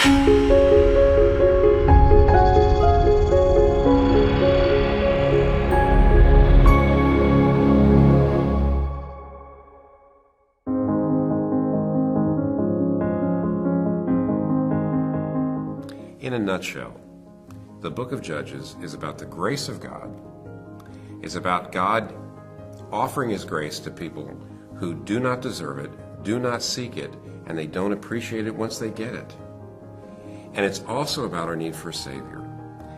In a nutshell, the book of Judges is about the grace of God. It's about God offering His grace to people who do not deserve it, do not seek it, and they don't appreciate it once they get it. And it's also about our need for a Savior.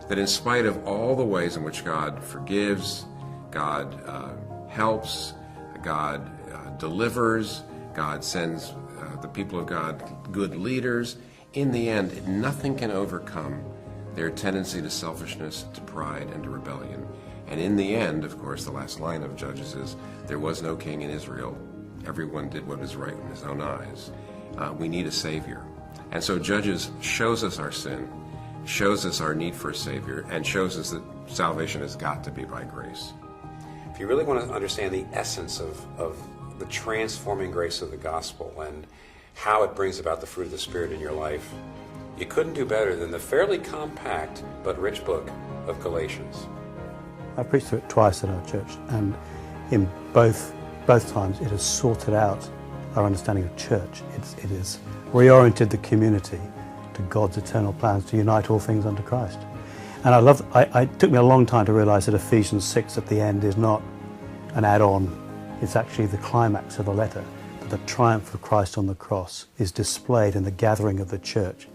That in spite of all the ways in which God forgives, God helps, God delivers, God sends the people of God good leaders, in the end, nothing can overcome their tendency to selfishness, to pride, and to rebellion. And in the end, of course, the last line of Judges is, there was no king in Israel. Everyone did what was right in his own eyes. We need a Savior. And so Judges shows us our sin, shows us our need for a Savior, and shows us that salvation has got to be by grace. If you really want to understand the essence of the transforming grace of the gospel and how it brings about the fruit of the Spirit in your life, you couldn't do better than the fairly compact but rich book of Galatians. I preached through it twice at our church, and in both times it has sorted out our understanding of church. It has reoriented the community to God's eternal plans to unite all things unto Christ. And it took me a long time to realize that Ephesians 6 at the end is not an add-on, it's actually the climax of the letter. That the triumph of Christ on the cross is displayed in the gathering of the church,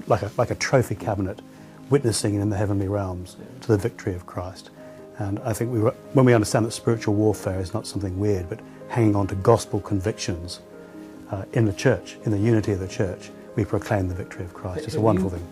like a trophy cabinet, witnessing in the heavenly realms to the victory of Christ. And I think when we understand that spiritual warfare is not something weird, but hanging on to gospel convictions in the church, in the unity of the church, we proclaim the victory of Christ. It's a wonderful thing.